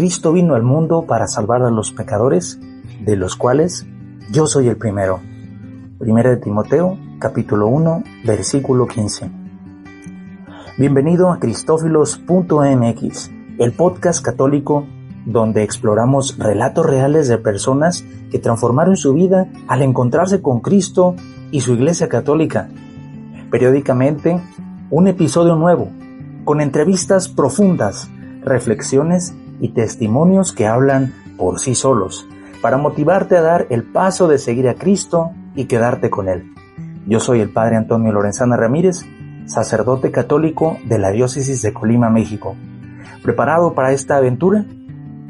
Cristo vino al mundo para salvar a los pecadores, de los cuales yo soy el primero. Primera de Timoteo, capítulo 1, versículo 15. Bienvenido a Cristófilos.mx, el podcast católico donde exploramos relatos reales de personas que transformaron su vida al encontrarse con Cristo y su Iglesia Católica. Periódicamente, un episodio nuevo, con entrevistas profundas, reflexiones y testimonios que hablan por sí solos, para motivarte a dar el paso de seguir a Cristo y quedarte con Él. Yo soy el Padre Antonio Lorenzana Ramírez, sacerdote católico de la Diócesis de Colima, México. ¿Preparado para esta aventura?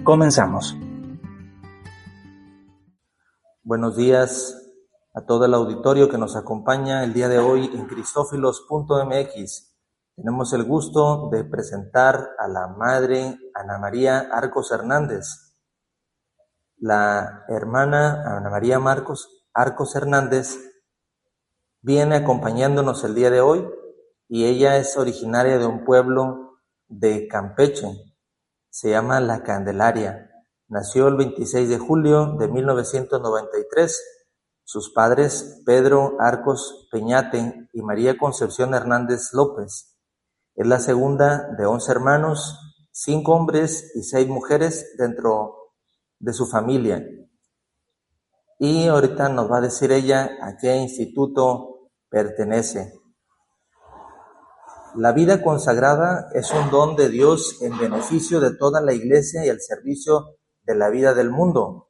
Comenzamos. Buenos días a todo el auditorio que nos acompaña el día de hoy en Cristófilos.mx. Tenemos el gusto de presentar a la Madre Ana María Arcos Hernández. La hermana Ana María Arcos Hernández viene acompañándonos el día de hoy y ella es originaria de un pueblo de Campeche. Se llama La Candelaria. Nació el 26 de julio de 1993. Sus padres, Pedro Arcos Peñate y María Concepción Hernández López. Es la segunda de 11 hermanos, 5 hombres y 6 mujeres dentro de su familia. Y ahorita nos va a decir ella a qué instituto pertenece. La vida consagrada es un don de Dios en beneficio de toda la Iglesia y al servicio de la vida del mundo.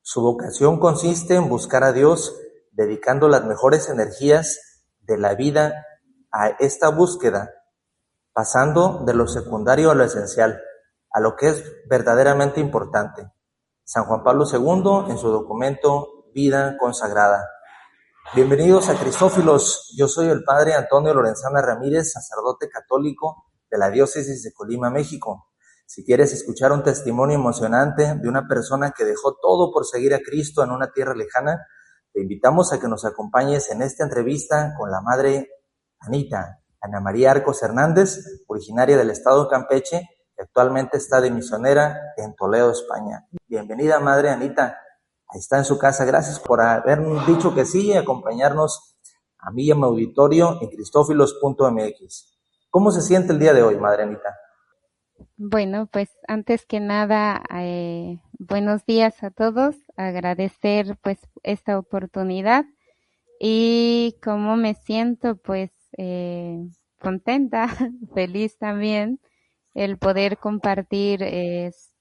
Su vocación consiste en buscar a Dios, dedicando las mejores energías de la vida a esta búsqueda, pasando de lo secundario a lo esencial, a lo que es verdaderamente importante. San Juan Pablo II en su documento Vida Consagrada. Bienvenidos a Cristófilos, yo soy el Padre Antonio Lorenzana Ramírez, sacerdote católico de la Diócesis de Colima, México. Si quieres escuchar un testimonio emocionante de una persona que dejó todo por seguir a Cristo en una tierra lejana, te invitamos a que nos acompañes en esta entrevista con la Madre Ana María Arcos Hernández, originaria del estado de Campeche, que actualmente está de misionera en Toledo, España. Bienvenida, Madre Anita. Ahí está en su casa. Gracias por habernos dicho que sí y acompañarnos a mí y a mi auditorio en Cristófilos.mx. ¿Cómo se siente el día de hoy, Madre Anita? Bueno, pues antes que nada, buenos días a todos. Agradecer pues esta oportunidad y cómo me siento pues contenta, feliz también el poder compartir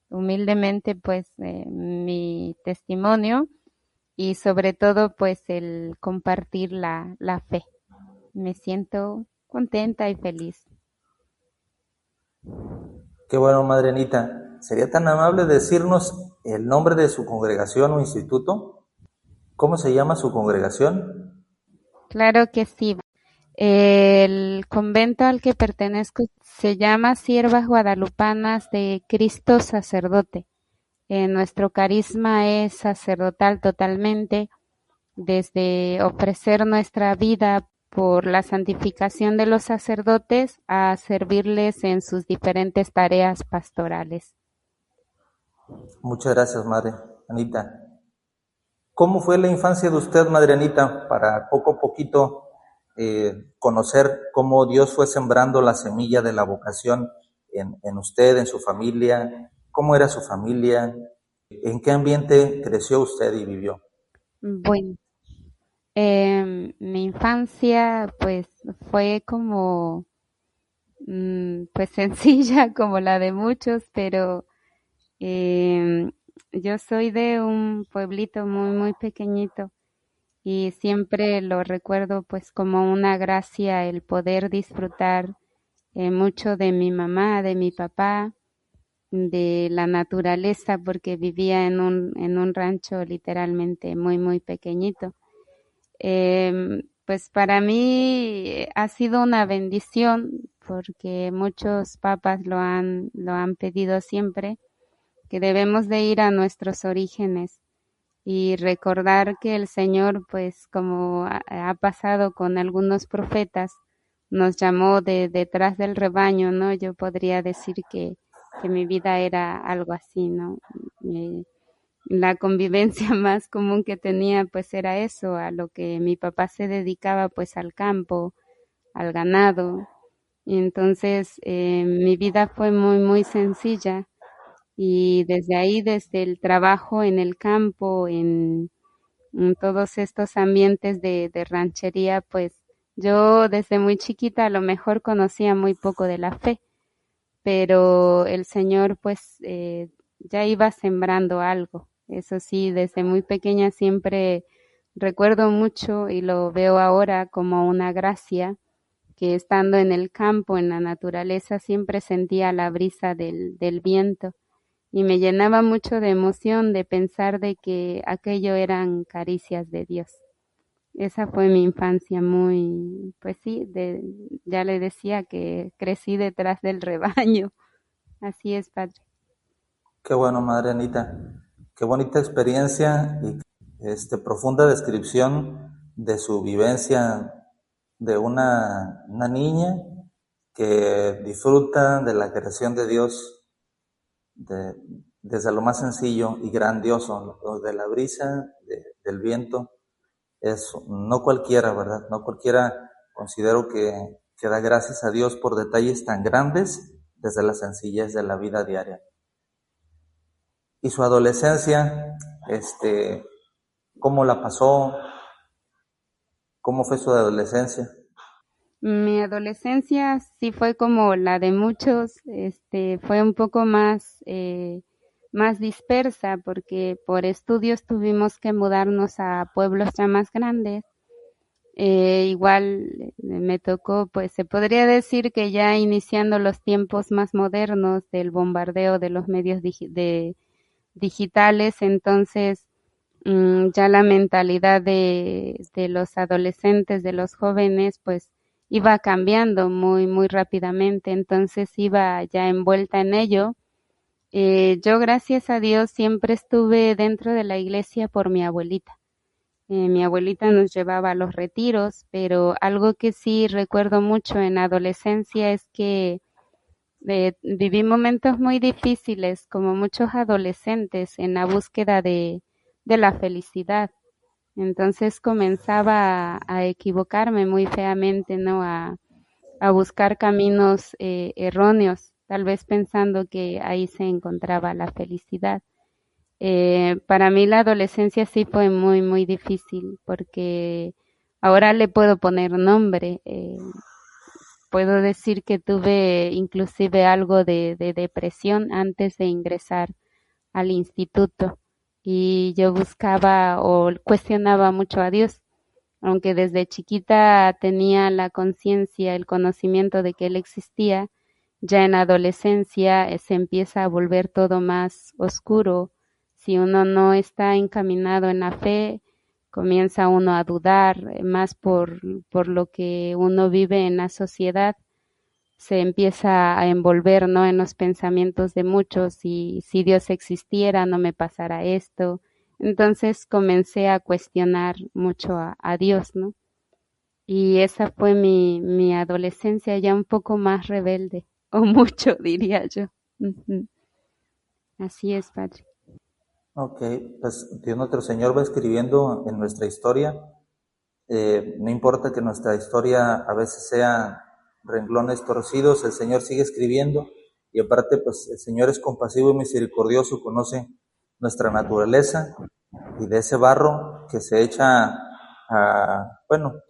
humildemente pues mi testimonio y sobre todo pues el compartir la fe. Me siento contenta y feliz. Qué bueno, Madre Anita. ¿Sería tan amable decirnos el nombre de su congregación o instituto? ¿Cómo se llama su congregación? Claro que sí. El convento al que pertenezco se llama Siervas Guadalupanas de Cristo Sacerdote. Nuestro carisma es sacerdotal totalmente, desde ofrecer nuestra vida por la santificación de los sacerdotes a servirles en sus diferentes tareas pastorales. Muchas gracias, Madre Anita. ¿Cómo fue la infancia de usted, Madre Anita, para poco a poquito conocer cómo Dios fue sembrando la semilla de la vocación en usted, en su familia? ¿Cómo era su familia? ¿En qué ambiente creció usted y vivió? Bueno, mi infancia pues fue como pues sencilla como la de muchos, pero yo soy de un pueblito muy pequeñito y siempre lo recuerdo pues como una gracia el poder disfrutar mucho de mi mamá, de mi papá, de la naturaleza, porque vivía en un rancho literalmente muy pequeñito. Pues para mí ha sido una bendición porque muchos papas lo han pedido siempre, que debemos de ir a nuestros orígenes y recordar que el Señor, pues como ha pasado con algunos profetas, nos llamó de detrás del rebaño, ¿no? Yo podría decir que que mi vida era algo así, ¿no? La convivencia más común que tenía pues era eso, a lo que mi papá se dedicaba pues al campo, al ganado. Y entonces mi vida fue muy, muy sencilla y desde ahí, desde el trabajo en el campo, en todos estos ambientes de ranchería, pues yo desde muy chiquita a lo mejor conocía muy poco de la fe, pero el Señor pues ya iba sembrando algo. Eso sí, desde muy pequeña siempre recuerdo mucho y lo veo ahora como una gracia que estando en el campo, en la naturaleza, siempre sentía la brisa del viento y me llenaba mucho de emoción de pensar de que aquello eran caricias de Dios. Esa fue mi infancia muy, pues sí, ya le decía que crecí detrás del rebaño. Así es, padre. Qué bueno, Madre Anita. Qué bonita experiencia y profunda descripción de su vivencia de una niña que disfruta de la creación de Dios desde lo más sencillo y grandioso, de la brisa, del viento. No cualquiera, ¿verdad? No cualquiera considero que da gracias a Dios por detalles tan grandes desde la sencillez de la vida diaria. Y su adolescencia, ¿cómo la pasó? ¿Cómo fue su adolescencia? Mi adolescencia sí fue como la de muchos, fue un poco más dispersa porque por estudios tuvimos que mudarnos a pueblos ya más grandes. Igual me tocó, pues se podría decir que ya iniciando los tiempos más modernos del bombardeo de los medios digitales, entonces ya la mentalidad de los adolescentes, de los jóvenes, pues iba cambiando muy, muy rápidamente, entonces iba ya envuelta en ello. Yo, gracias a Dios, siempre estuve dentro de la iglesia por mi abuelita. Mi abuelita nos llevaba a los retiros, pero algo que sí recuerdo mucho en la adolescencia es que viví momentos muy difíciles, como muchos adolescentes, en la búsqueda de la felicidad. Entonces comenzaba a equivocarme muy feamente, ¿no? A buscar caminos erróneos, tal vez pensando que ahí se encontraba la felicidad. Para mí la adolescencia sí fue muy, muy difícil porque ahora le puedo poner nombre. Puedo decir que tuve inclusive algo de depresión antes de ingresar al instituto y yo buscaba o cuestionaba mucho a Dios, aunque desde chiquita tenía la conciencia, el conocimiento de que Él existía, ya en adolescencia se empieza a volver todo más oscuro. Si uno no está encaminado en la fe, comienza uno a dudar más por lo que uno vive en la sociedad, se empieza a envolver, ¿no? En los pensamientos de muchos y si Dios existiera no me pasara esto. Entonces comencé a cuestionar mucho a Dios, ¿no? Y esa fue mi adolescencia ya un poco más rebelde, o mucho diría yo. Ujú. Así es, padre. Ok, pues Dios nuestro Señor va escribiendo en nuestra historia. No importa que nuestra historia a veces sea renglones torcidos, el Señor sigue escribiendo y aparte pues el Señor es compasivo y misericordioso, conoce nuestra naturaleza y de ese barro que se echa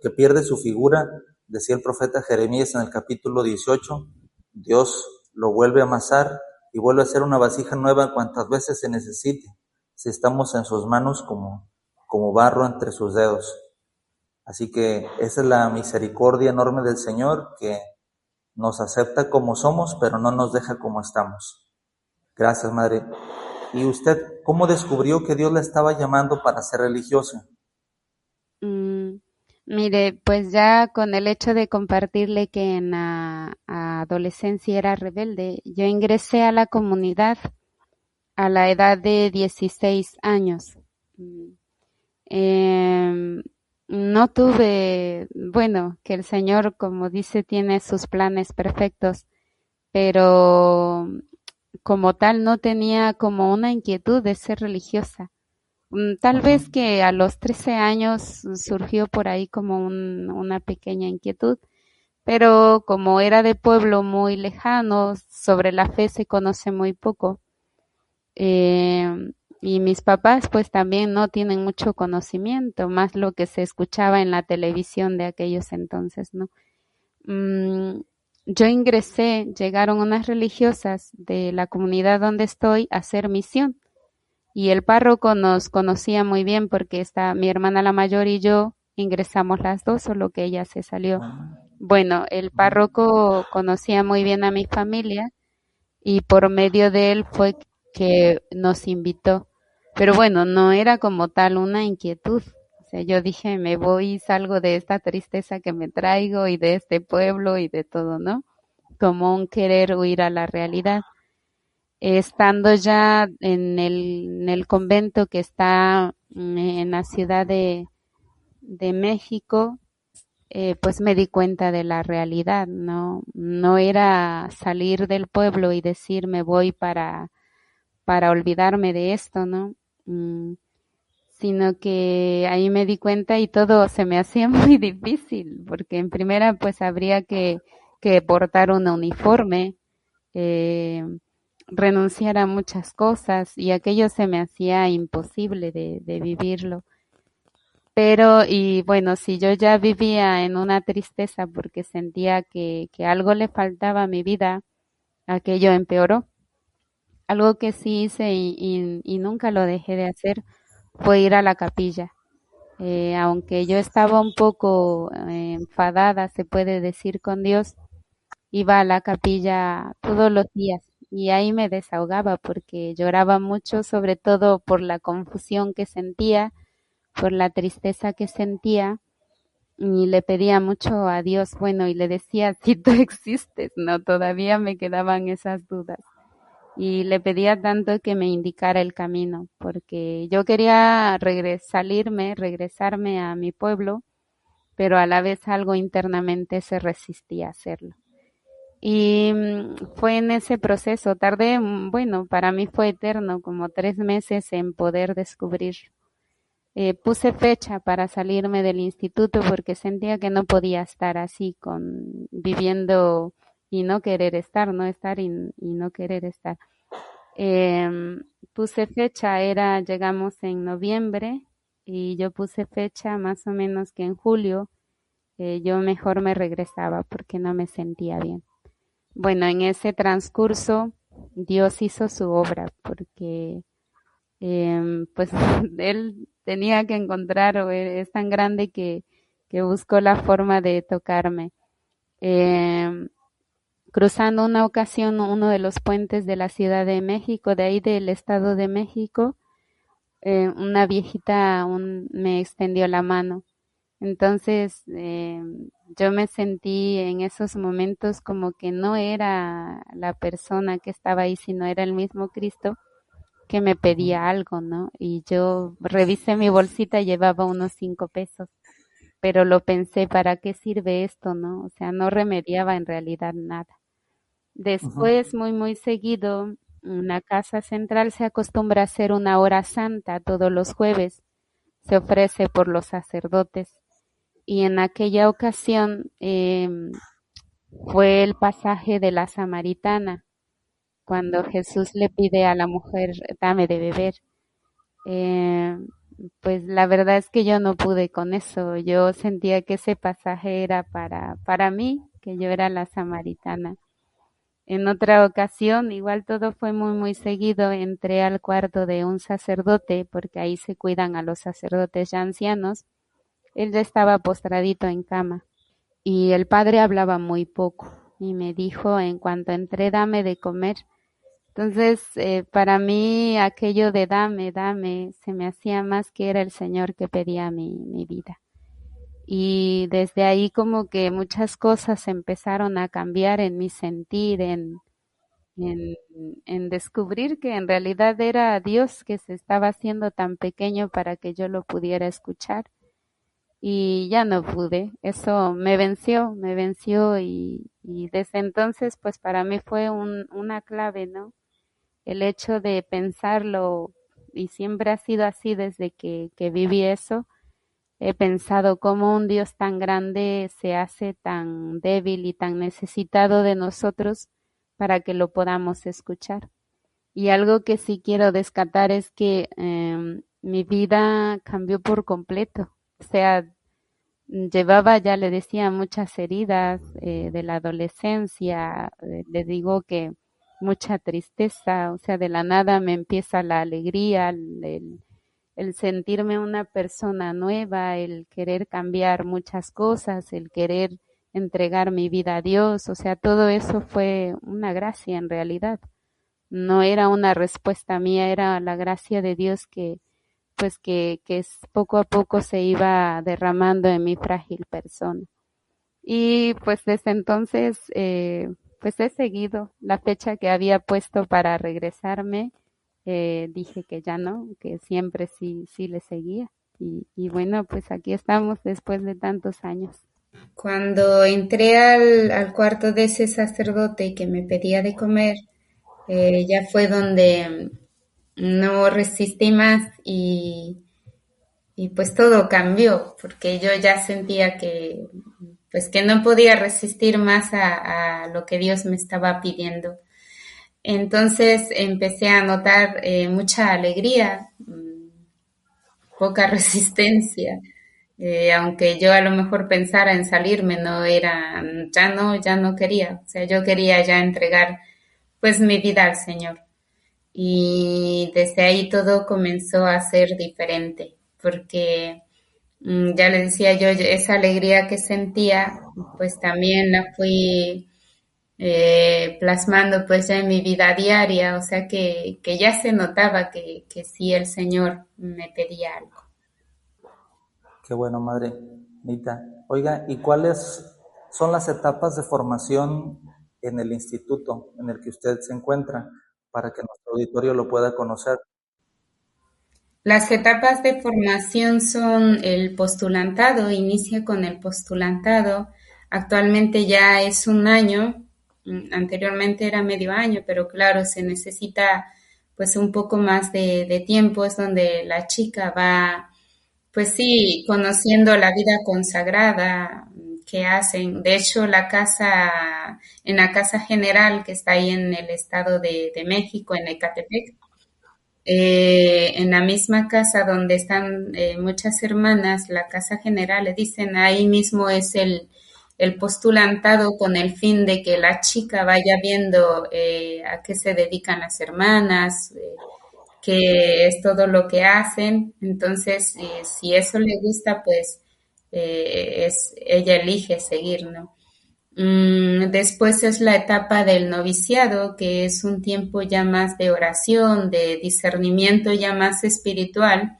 que pierde su figura, decía el profeta Jeremías en el capítulo 18, Dios lo vuelve a amasar y vuelve a hacer una vasija nueva cuantas veces se necesite, si estamos en sus manos como barro entre sus dedos. Así que esa es la misericordia enorme del Señor, que nos acepta como somos, pero no nos deja como estamos. Gracias, Madre. ¿Y usted cómo descubrió que Dios la estaba llamando para ser religiosa? Mm, Mire, pues ya con el hecho de compartirle que en la adolescencia era rebelde, yo ingresé a la comunidad a la edad de 16 años. Mm, em, no tuve, bueno, que el Señor, como dice, tiene sus planes perfectos, pero como tal no tenía como una inquietud de ser religiosa. Tal Ujú. vez que a los 13 años surgió por ahí como una pequeña inquietud, pero como era de pueblo muy lejano, sobre la fe se conoce muy poco. Y mis papás pues también no tienen mucho conocimiento, más lo que se escuchaba en la televisión de aquellos entonces, ¿no? Mm, yo ingresé, llegaron unas religiosas de la comunidad donde estoy a hacer misión y el párroco nos conocía muy bien porque está mi hermana la mayor y yo ingresamos las dos, solo que ella se salió. Ah, Bueno, el ujú. párroco conocía muy bien a mi familia y por medio de él fue que nos invitó. Pero bueno, no era como tal una inquietud. O sea, yo dije, me voy y salgo de esta tristeza que me traigo y de este pueblo y de todo, ¿no? Como un querer huir a la realidad. Estando ya en el convento que está en la ciudad de México, pues me di cuenta de la realidad, ¿no? No era salir del pueblo y decir me voy para olvidarme de esto, ¿no? Mm, Sino que ahí me di cuenta y todo se me hacía muy difícil, porque en primera pues habría que portar un uniforme, eh, renunciar a muchas cosas y aquello se me hacía imposible de vivirlo. Pero, y bueno, si yo ya vivía en una tristeza porque sentía que algo le faltaba a mi vida, aquello empeoró. Algo que sí hice y nunca lo dejé de hacer fue ir a la capilla. Aunque yo estaba un poco enfadada, se puede decir, con Dios, iba a la capilla todos los días y ahí me desahogaba porque lloraba mucho, sobre todo por la confusión que sentía, por la tristeza que sentía y le pedía mucho a Dios, bueno, y le decía, si tú existes, ¿no? Todavía me quedaban esas dudas. Y le pedía tanto que me indicara el camino, porque yo quería salirme, regresarme a mi pueblo, pero a la vez algo internamente se resistía a hacerlo. Y fue en ese proceso, tardé, bueno, para mí fue eterno, como 3 meses en poder descubrir. Puse fecha para salirme del instituto porque sentía que no podía estar así con viviendo y no querer estar, no estar y no querer estar. Puse fecha, llegamos en noviembre y yo puse fecha más o menos que en julio, yo mejor me regresaba porque no me sentía bien. Bueno, en ese transcurso Dios hizo su obra porque pues él tenía que encontrar, o es tan grande que buscó la forma de tocarme. Em, Cruzando una ocasión uno de los puentes de la Ciudad de México, de ahí del Estado de México, una viejita me extendió la mano. Entonces yo me sentí en esos momentos como que no era la persona que estaba ahí, sino era el mismo Cristo que me pedía algo, ¿no? Y yo revisé mi bolsita, llevaba unos 5 pesos, pero lo pensé, ¿para qué sirve esto, no? O sea, no remediaba en realidad nada. Ujú. Después, muy seguido, en la casa central se acostumbra a hacer una hora santa todos los jueves. Se ofrece por los sacerdotes. Y en aquella ocasión fue el pasaje de la samaritana, cuando Jesús le pide a la mujer, dame de beber. Eh, pues la verdad es que yo no pude con eso. Yo sentía que ese pasaje era para mí, que yo era la samaritana. En otra ocasión, igual todo fue muy seguido, entré al cuarto de un sacerdote, porque ahí se cuidan a los sacerdotes ya ancianos. Él ya estaba postradito en cama y el padre hablaba muy poco y me dijo, en cuanto entré, dame de comer. Entonces, para mí aquello de dame, se me hacía más que era el Señor que pedía mi vida. Y desde ahí como que muchas cosas empezaron a cambiar en mi sentir, en, en descubrir que en realidad era Dios que se estaba haciendo tan pequeño para que yo lo pudiera escuchar. Y ya no pude, eso me venció y desde entonces pues para mí fue una clave, ¿no? el hecho de pensarlo, y siempre ha sido así desde que viví eso, he pensado cómo un Dios tan grande se hace tan débil y tan necesitado de nosotros para que lo podamos escuchar. Y algo que sí quiero descartar es que mi vida cambió por completo. O sea, llevaba, ya le decía, muchas heridas de la adolescencia. Le digo que mucha tristeza. O sea, de la nada me empieza la alegría, el sentirme una persona nueva, el querer cambiar muchas cosas, el querer entregar mi vida a Dios. O sea, todo eso fue una gracia en realidad. No era una respuesta mía, era la gracia de Dios que pues poco a poco se iba derramando en mi frágil persona. Y pues desde entonces pues he seguido la fecha que había puesto para regresarme. Dije que ya no, que siempre sí le seguía. Y bueno, pues aquí estamos después de tantos años. Cuando entré al cuarto de ese sacerdote que me pedía de comer, ya fue donde no resistí más y pues todo cambió, porque yo ya sentía que pues que no podía resistir más a lo que Dios me estaba pidiendo. Entonces empecé a notar mucha alegría, poca resistencia. Aunque yo a lo mejor pensara en salirme, no era, ya no quería. O sea, yo quería ya entregar pues mi vida al Señor. Y desde ahí todo comenzó a ser diferente, porque ya le decía yo, esa alegría que sentía, pues también la fui plasmando pues ya en mi vida diaria, o sea que ya se notaba que sí el Señor me pedía algo. Qué bueno, madre Nita. Oiga, ¿y cuáles son las etapas de formación en el instituto en el que usted se encuentra para que nuestro auditorio lo pueda conocer? Las etapas de formación son el postulantado, inicia con el postulantado. Actualmente ya es un año, anteriormente era medio año, pero claro, se necesita pues un poco más de tiempo, es donde la chica va, pues sí, conociendo la vida consagrada que hacen. De hecho, en la casa general que está ahí en el estado de México, en Ecatepec, en la misma casa donde están muchas hermanas, la casa general, le dicen, ahí mismo es el postulantado con el fin de que la chica vaya viendo a qué se dedican las hermanas, qué es todo lo que hacen. Entonces, si eso le gusta, pues ella elige seguir, ¿no? Después es la etapa del noviciado, que es un tiempo ya más de oración, de discernimiento ya más espiritual.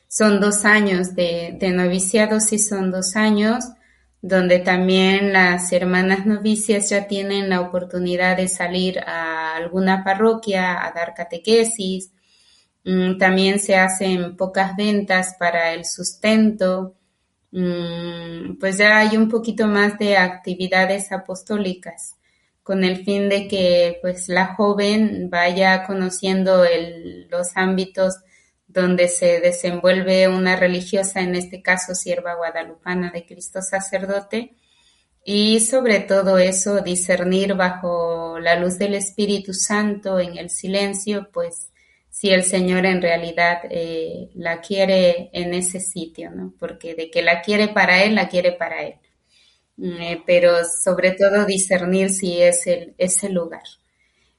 Son 2 años de noviciado, sí son 2 años, donde también las hermanas novicias ya tienen la oportunidad de salir a alguna parroquia a dar catequesis. También se hacen pocas ventas para el sustento. Pues ya hay un poquito más de actividades apostólicas con el fin de que pues la joven vaya conociendo los ámbitos donde se desenvuelve una religiosa, en este caso sierva guadalupana de Cristo sacerdote, y sobre todo eso, discernir bajo la luz del Espíritu Santo en el silencio, pues si el Señor en realidad la quiere en ese sitio, ¿no? Porque de que la quiere para Él, la quiere para Él. Pero sobre todo discernir si es ese lugar.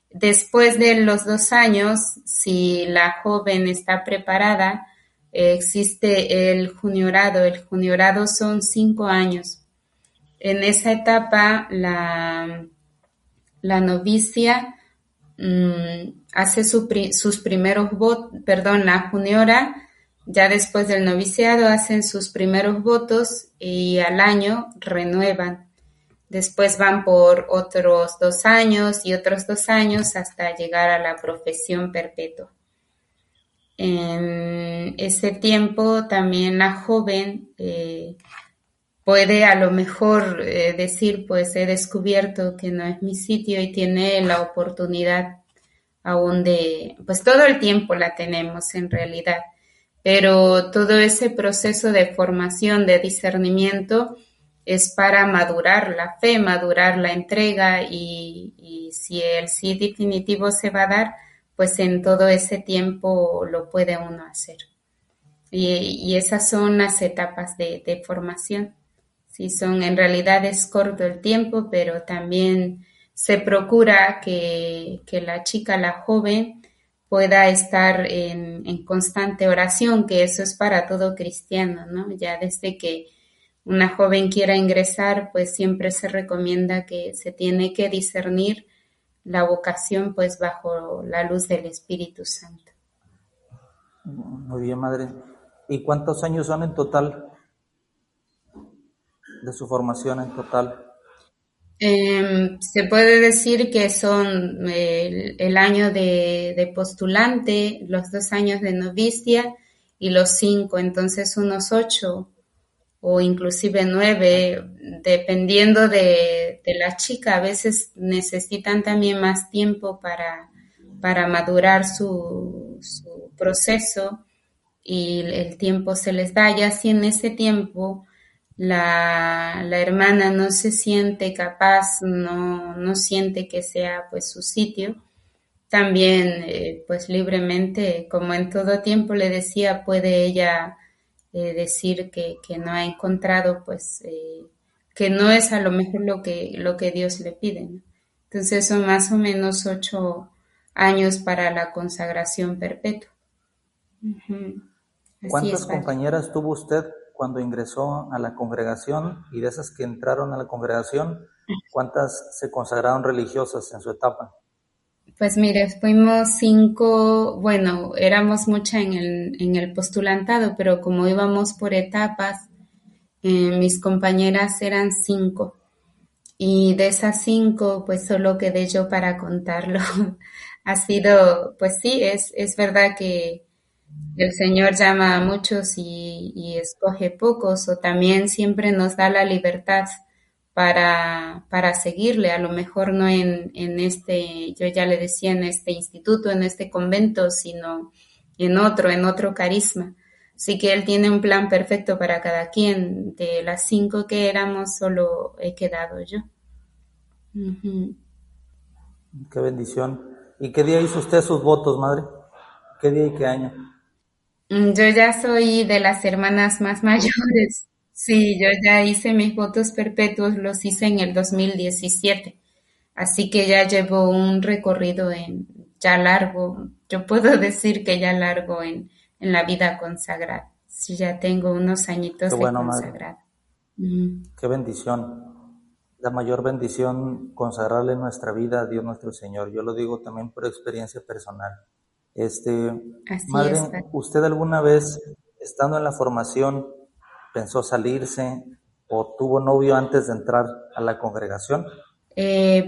Después de los 2 años, si la joven está preparada, existe el juniorado. El juniorado son 5 años. En esa etapa, la novicia hace sus primeros votos, perdón, la juniora, ya después del noviciado, hacen sus primeros votos y al año renuevan. Después van por otros 2 años y otros 2 años hasta llegar a la profesión perpetua. En ese tiempo también la joven puede a lo mejor decir, pues he descubierto que no es mi sitio y tiene la oportunidad aún pues todo el tiempo la tenemos en realidad, pero todo ese proceso de formación, de discernimiento, es para madurar la fe, madurar la entrega y si el sí definitivo se va a dar, pues en todo ese tiempo lo puede uno hacer. Y esas son las etapas de formación. Sí, en realidad es corto el tiempo, pero también se procura que la chica, la joven, pueda estar en constante oración, que eso es para todo cristiano, ¿no? Ya desde que una joven quiera ingresar, pues siempre se recomienda que se tiene que discernir la vocación, pues bajo la luz del Espíritu Santo. Muy bien, madre. ¿Y cuántos años son en total de su formación en total? Se puede decir que son el año de postulante, los 2 años de novicia y los 5, entonces unos 8 o inclusive 9, dependiendo de la chica. A veces necesitan también más tiempo para madurar su proceso y el tiempo se les da. Ya si en ese tiempo la hermana no se siente capaz, no siente que sea pues su sitio, también pues libremente, como en todo tiempo le decía, puede ella decir que no ha encontrado pues que no es a lo mejor lo que Dios le pide, ¿no? Entonces son más o menos 8 años para la consagración perpetua. Uh-huh. Así ¿Cuántas es, padre. compañeras tuvo usted cuando ingresó a la congregación? Y de esas que entraron a la congregación, ¿cuántas se consagraron religiosas en su etapa? Pues mire, fuimos 5, bueno, éramos mucha en el postulantado, pero como íbamos por etapas, mis compañeras eran 5. Y de esas 5, pues solo quedé yo para contarlo. Ha sido, pues sí, es verdad que el Señor llama a muchos y escoge pocos, o también siempre nos da la libertad para seguirle, a lo mejor no en este, yo ya le decía, en este instituto, en este convento, sino en otro carisma. Así que Él tiene un plan perfecto para cada quien. De las 5 que éramos, solo he quedado yo. Uh-huh. Qué bendición. ¿Y qué día hizo usted sus votos, madre? ¿Qué día y qué año? Yo ya soy de las hermanas más mayores. Sí, yo ya hice mis votos perpetuos, los hice en el 2017. Así que ya llevo un recorrido ya largo. Yo puedo decir que ya largo en la vida consagrada. Sí, ya tengo unos Qué añitos de bueno, madre. consagrada. Mm. Qué bendición. La mayor bendición, consagrarle nuestra vida a Dios nuestro Señor. Yo lo digo también por experiencia personal. Así Madre, es, padre. ¿usted alguna vez, estando en la formación, pensó salirse o tuvo novio antes de entrar a la congregación?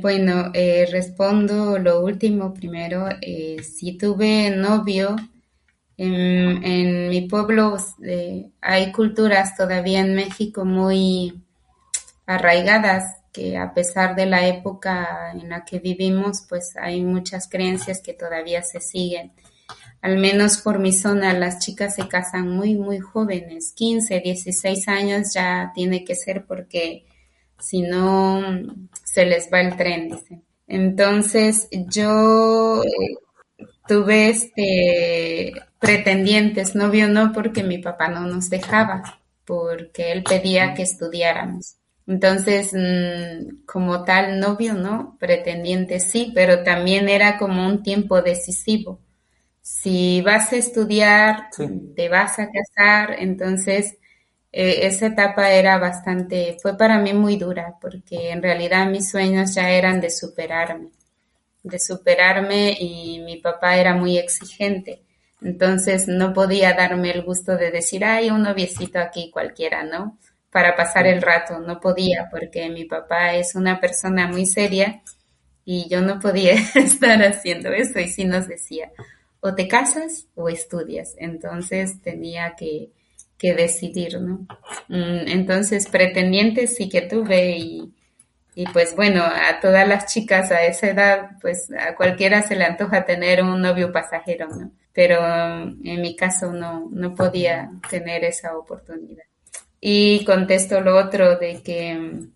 Bueno, respondo lo último primero. Sí tuve novio. En mi pueblo hay culturas todavía en México muy arraigadas que a pesar de la época en la que vivimos, pues hay muchas creencias que todavía se siguen. Al menos por mi zona, las chicas se casan muy, muy jóvenes, 15, 16 años ya tiene que ser porque si no se les va el tren, dicen. Entonces yo tuve pretendientes, novio no porque mi papá no nos dejaba, porque él pedía que estudiáramos. Entonces, como tal, novio no, pretendiente sí, pero también era como un tiempo decisivo. Si vas a estudiar, Sí. te vas a casar, entonces esa etapa era fue para mí muy dura, porque en realidad mis sueños ya eran de superarme y mi papá era muy exigente. Entonces no podía darme el gusto de decir, ay, un noviecito aquí cualquiera, ¿no? Para pasar el rato, no podía porque mi papá es una persona muy seria y yo no podía estar haciendo eso y sí nos decía, o te casas o estudias. Entonces tenía que decidir, ¿no? Entonces pretendientes sí que tuve Y pues bueno, a todas las chicas a esa edad, pues a cualquiera se le antoja tener un novio pasajero, ¿no? Pero en mi caso no podía tener esa oportunidad. Y contesto lo otro de que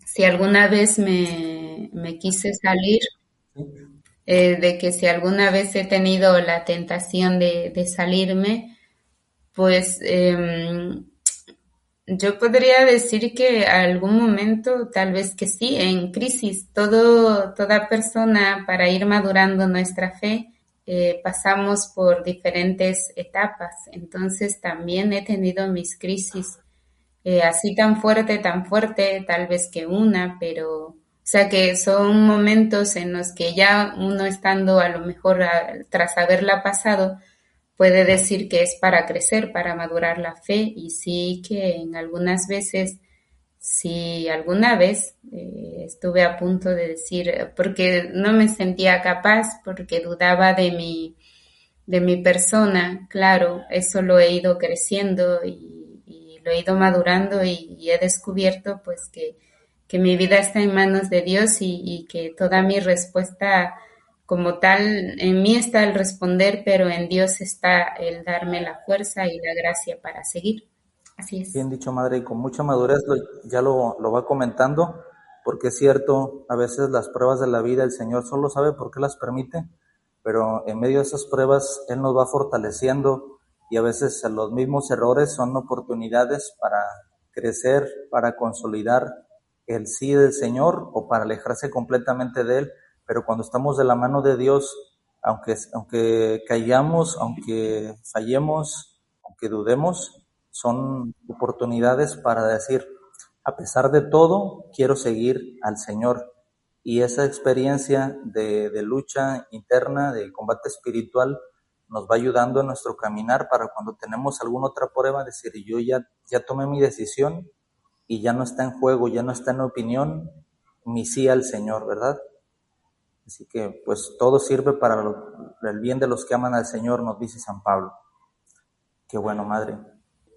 si alguna vez me quise salir, de que si alguna vez he tenido la tentación de salirme, pues yo podría decir que algún momento, tal vez que sí, en crisis, toda persona para ir madurando nuestra fe, pasamos por diferentes etapas. Entonces también he tenido mis crisis, así tan fuerte, tal vez que una, pero, o sea que son momentos en los que ya uno estando a lo mejor tras haberla pasado, puede decir que es para crecer, para madurar la fe y sí que en algunas veces, si alguna vez estuve a punto de decir, porque no me sentía capaz, porque dudaba de mi persona, claro, eso lo he ido creciendo y lo he ido madurando y he descubierto pues que mi vida está en manos de Dios y que toda mi respuesta como tal, en mí está el responder, pero en Dios está el darme la fuerza y la gracia para seguir. Así es. Bien dicho, madre, y con mucha madurez ya lo va comentando, porque es cierto, a veces las pruebas de la vida el Señor solo sabe por qué las permite, pero en medio de esas pruebas Él nos va fortaleciendo y a veces los mismos errores son oportunidades para crecer, para consolidar el sí del Señor o para alejarse completamente de Él, pero cuando estamos de la mano de Dios, aunque callamos, aunque fallemos, aunque dudemos, son oportunidades para decir, a pesar de todo, quiero seguir al Señor. Y esa experiencia de lucha interna, de combate espiritual, nos va ayudando en nuestro caminar para cuando tenemos alguna otra prueba, decir, yo ya tomé mi decisión y ya no está en juego, ya no está en opinión mi sí al Señor, ¿verdad? Así que pues todo sirve para el bien de los que aman al Señor, nos dice San Pablo. Qué bueno, madre.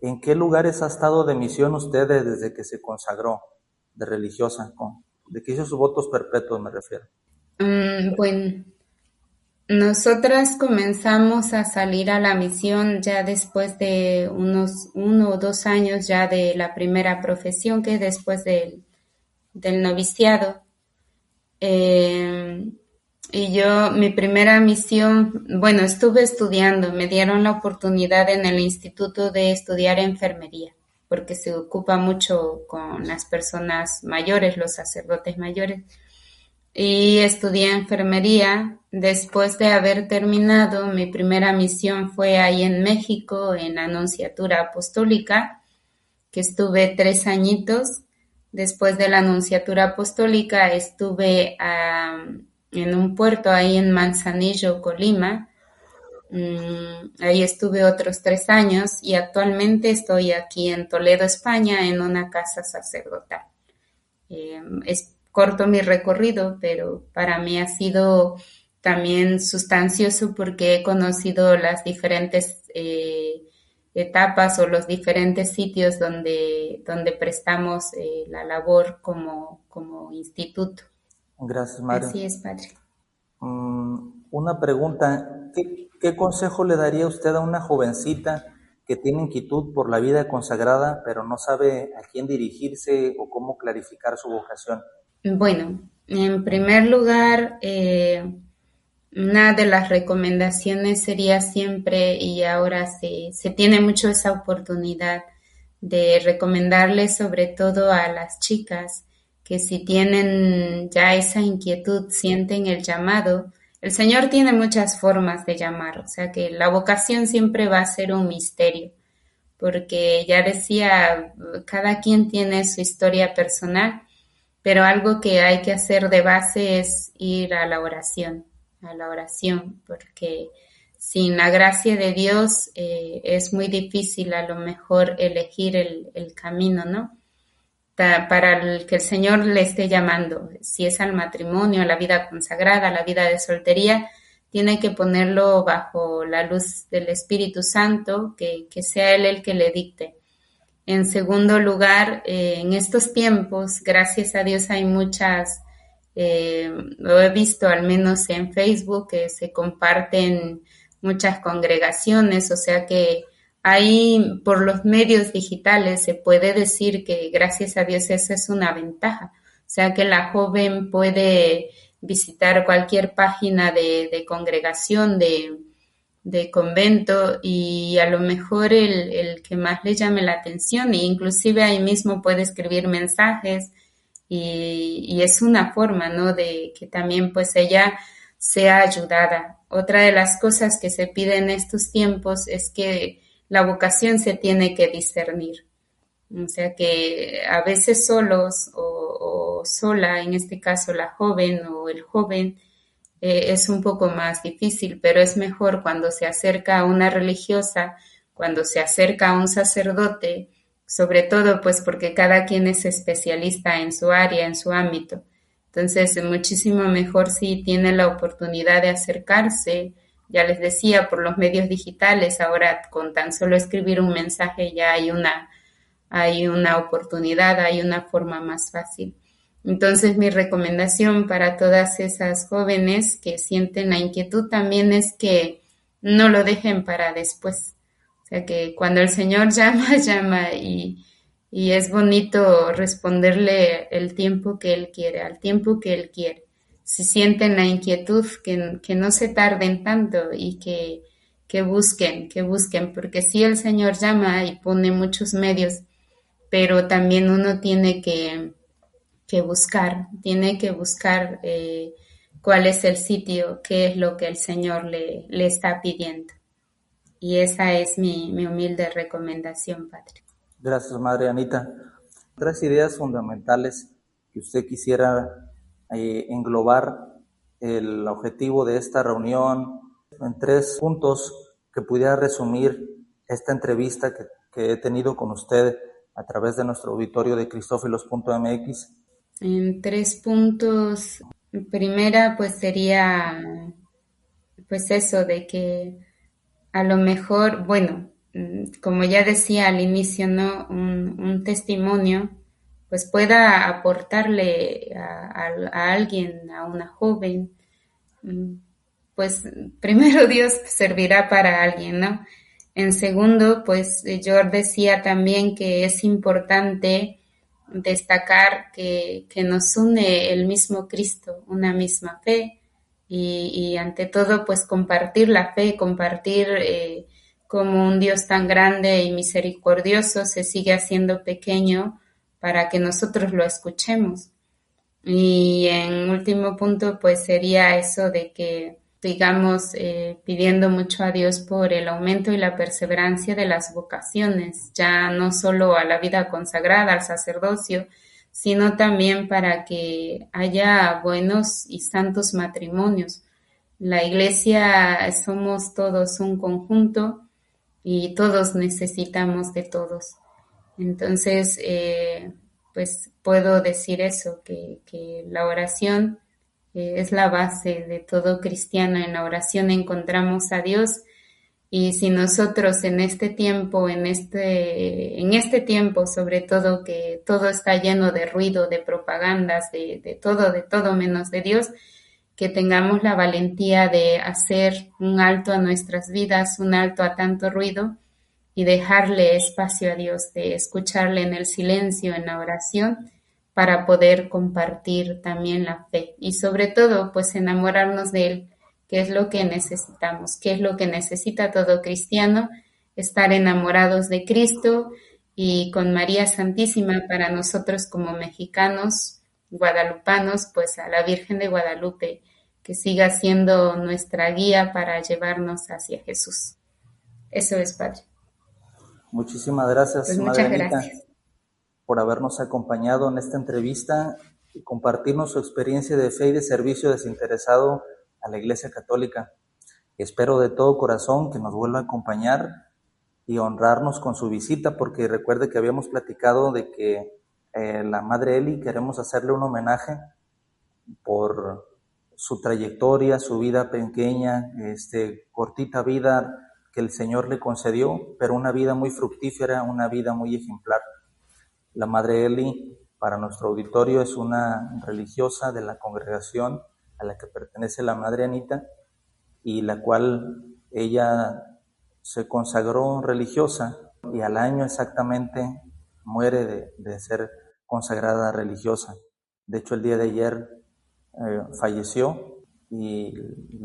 ¿En qué lugares ha estado de misión usted desde que se consagró de religiosa? ¿De que hizo sus votos perpetuos me refiero? Bueno, nosotras comenzamos a salir a la misión ya después de unos 1 o 2 años ya de la primera profesión, que es después del noviciado. Eh, y yo, mi primera misión, bueno, estuve estudiando, me dieron la oportunidad en el instituto de estudiar enfermería, porque se ocupa mucho con las personas mayores, los sacerdotes mayores. Y estudié enfermería. Después de haber terminado, mi primera misión fue ahí en México, en la Nunciatura Apostólica, que estuve 3 añitos. Después de la Nunciatura Apostólica estuve en un puerto ahí en Manzanillo, Colima. Ahí estuve otros 3 años y actualmente estoy aquí en Toledo, España, en una casa sacerdotal. Es corto mi recorrido, pero para mí ha sido también sustancioso porque he conocido las diferentes etapas o los diferentes sitios donde prestamos la labor como instituto. Gracias, madre. Así es, padre. Una pregunta, ¿qué consejo le daría usted a una jovencita que tiene inquietud por la vida consagrada, pero no sabe a quién dirigirse o cómo clarificar su vocación? Bueno, en primer lugar, una de las recomendaciones sería siempre, y ahora se tiene mucho esa oportunidad de recomendarles sobre todo a las chicas que si tienen ya esa inquietud, sienten el llamado. El Señor tiene muchas formas de llamar, o sea que la vocación siempre va a ser un misterio, porque ya decía, cada quien tiene su historia personal, pero algo que hay que hacer de base es ir a la oración, porque sin la gracia de Dios es muy difícil a lo mejor elegir el camino, ¿no? Para el que el Señor le esté llamando, si es al matrimonio, a la vida consagrada, a la vida de soltería, tiene que ponerlo bajo la luz del Espíritu Santo, que sea Él el que le dicte. En segundo lugar, en estos tiempos, gracias a Dios, hay muchas, lo he visto al menos en Facebook, que se comparten muchas congregaciones, o sea que ahí por los medios digitales se puede decir que gracias a Dios esa es una ventaja. O sea que la joven puede visitar cualquier página de congregación, de convento y a lo mejor el que más le llame la atención e inclusive ahí mismo puede escribir mensajes y es una forma, ¿no? De que también pues ella sea ayudada. Otra de las cosas que se pide en estos tiempos es que la vocación se tiene que discernir. O sea que a veces solos o sola, en este caso la joven o el joven, es un poco más difícil, pero es mejor cuando se acerca a una religiosa, cuando se acerca a un sacerdote, sobre todo pues porque cada quien es especialista en su área, en su ámbito. Entonces, muchísimo mejor si tiene la oportunidad de acercarse, ya les decía, por los medios digitales, ahora con tan solo escribir un mensaje ya hay una oportunidad, hay una forma más fácil. Entonces, mi recomendación para todas esas jóvenes que sienten la inquietud también es que no lo dejen para después. O sea, que cuando el Señor llama, llama y es bonito responderle el tiempo que Él quiere, al tiempo que Él quiere. Si sienten la inquietud, que no se tarden tanto y que busquen, porque si el Señor llama y pone muchos medios, pero también uno tiene que buscar cuál es el sitio, qué es lo que el Señor le está pidiendo. Y esa es mi humilde recomendación, Padre. Gracias, Madre Anita. Tres ideas fundamentales que usted quisiera englobar el objetivo de esta reunión en 3 puntos que pudiera resumir esta entrevista que he tenido con usted a través de nuestro auditorio de cristófilos.mx. En 3 puntos, primera pues sería pues eso de que a lo mejor, bueno, como ya decía al inicio, ¿no? Un testimonio, pues pueda aportarle a alguien, a una joven, pues primero Dios servirá para alguien, ¿no? En segundo, pues yo decía también que es importante destacar que nos une el mismo Cristo, una misma fe, y ante todo, pues compartir la fe, compartir como un Dios tan grande y misericordioso se sigue haciendo pequeño para que nosotros lo escuchemos. Y en último punto, pues sería eso de que sigamos pidiendo mucho a Dios por el aumento y la perseverancia de las vocaciones, ya no solo a la vida consagrada, al sacerdocio, sino también para que haya buenos y santos matrimonios. La iglesia somos todos un conjunto y todos necesitamos de todos. Entonces, pues puedo decir eso, que la oración es la base de todo cristiano. En la oración encontramos a Dios y si nosotros en este tiempo, en este tiempo sobre todo que todo está lleno de ruido, de propagandas, de todo menos de Dios, que tengamos la valentía de hacer un alto a nuestras vidas, un alto a tanto ruido y dejarle espacio a Dios, de escucharle en el silencio, en la oración, para poder compartir también la fe y sobre todo, pues enamorarnos de Él, que es lo que necesitamos, que es lo que necesita todo cristiano, estar enamorados de Cristo y con María Santísima para nosotros como mexicanos, guadalupanos, pues a la Virgen de Guadalupe, que siga siendo nuestra guía para llevarnos hacia Jesús. Eso es, Padre. Muchísimas gracias, Pues Madre muchas Anita, gracias. por habernos acompañado en esta entrevista y compartirnos su experiencia de fe y de servicio desinteresado a la Iglesia Católica. Espero de todo corazón que nos vuelva a acompañar y honrarnos con su visita, porque recuerde que habíamos platicado de que la Madre Eli queremos hacerle un homenaje por su trayectoria, su vida pequeña, cortita vida que el Señor le concedió, pero una vida muy fructífera, una vida muy ejemplar. La Madre Eli, para nuestro auditorio, es una religiosa de la congregación a la que pertenece la Madre Anita, y la cual ella se consagró religiosa y al año exactamente muere de ser consagrada religiosa. De hecho, el día de ayer falleció y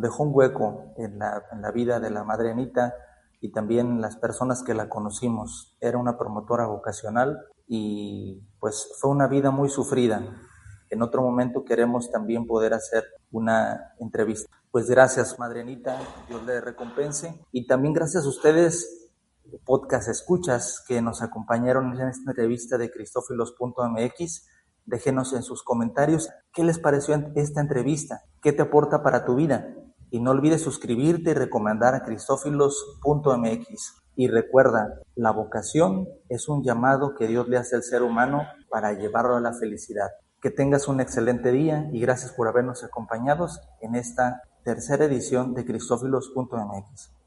dejó un hueco en la vida de la Madre Anita y también las personas que la conocimos. Era una promotora vocacional y pues fue una vida muy sufrida. En otro momento queremos también poder hacer una entrevista. Pues gracias, Madre Anita, Dios le recompense. Y también gracias a ustedes, podcast escuchas, que nos acompañaron en esta entrevista de Cristófilos.mx. Déjenos en sus comentarios qué les pareció esta entrevista, qué te aporta para tu vida. Y no olvides suscribirte y recomendar a Cristófilos.mx. Y recuerda, la vocación es un llamado que Dios le hace al ser humano para llevarlo a la felicidad. Que tengas un excelente día y gracias por habernos acompañado en esta tercera edición de Cristófilos.mx.